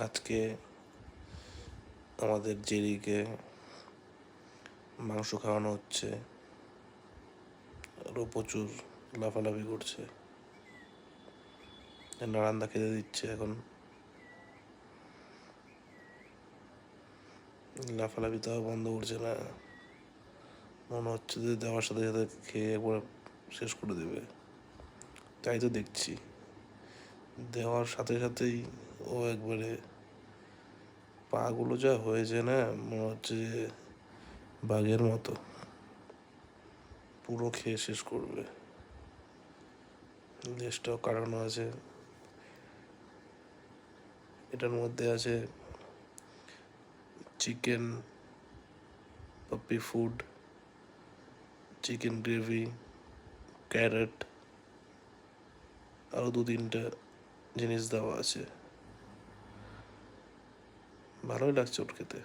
আজকে আমাদের জেরিকে মাংস খাওয়ানো হচ্ছে, আরও প্রচুর লাফালাফি করছে, নারান্দা খেতে দিচ্ছে। এখন লাফালাফি তাও বন্ধ করছে না, মনে হচ্ছে যে দেওয়ার সাথে সাথে খেয়ে একবার শেষ করে দেবে। তাই তো দেখছি, দেওয়ার সাথে সাথেই ও একবারে পাগুলো যা হয়েছে না, মনে হচ্ছে যে বাঘের মতো পুরো খেয়ে শেষ করবে। লেজটাও কাটানো আছে, এটার মধ্যে আছে চিকেন পাপি ফুড, চিকেন গ্রেভি, ক্যারেট, আরও 2-3টা জিনিস দেওয়া আছে। ভালোই লাগছে ওর খেতে।